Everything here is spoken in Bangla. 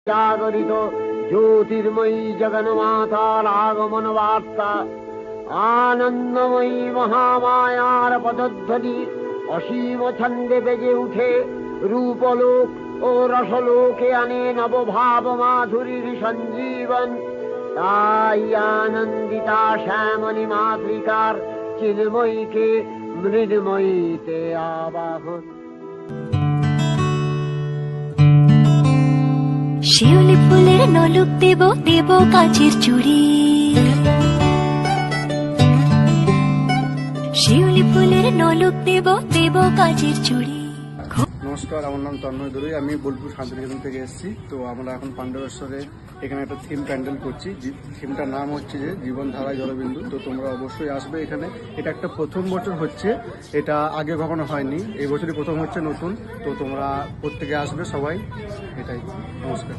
জাগরিত জ্যোতির্ময়ী জগন্মাতার আগমন বার্তা, আনন্দময়ী মহামায়ার পদধ্বনি অসীম ছন্দে বেজে উঠে রূপলোক ও রসলোকে আনে নবভাব মাধুরীর সঞ্জীবন। তাই আনন্দিতা শ্যামলী মাতৃকার চিন্ময়ীকে মৃন্ময়ীতে আবাহন। শিউলি ফুলের নলুক দেব দেব কাচের চুড়ি, শিউলি ফুলের নলুক দেব দেব কাচের চুড়ি। নমস্কার, আমার নাম তন্ময় দলুই, আমি বোলপুর শান্তিনিকেতন থেকে এসেছি। তো আমরা এখন পাণ্ডবেশ্বরে এখানে একটা থিম প্যান্ডেল করছি। থিমটার নাম হচ্ছে যে জীবনধারায় জলবিন্দু। তো তোমরা অবশ্যই আসবে এখানে। এটা একটা প্রথম বছর হচ্ছে, এটা আগে কখনো হয়নি, এই বছরই প্রথম হচ্ছে নতুন। তো তোমরা প্রত্যেকে আসবে সবাই, এটাই। নমস্কার।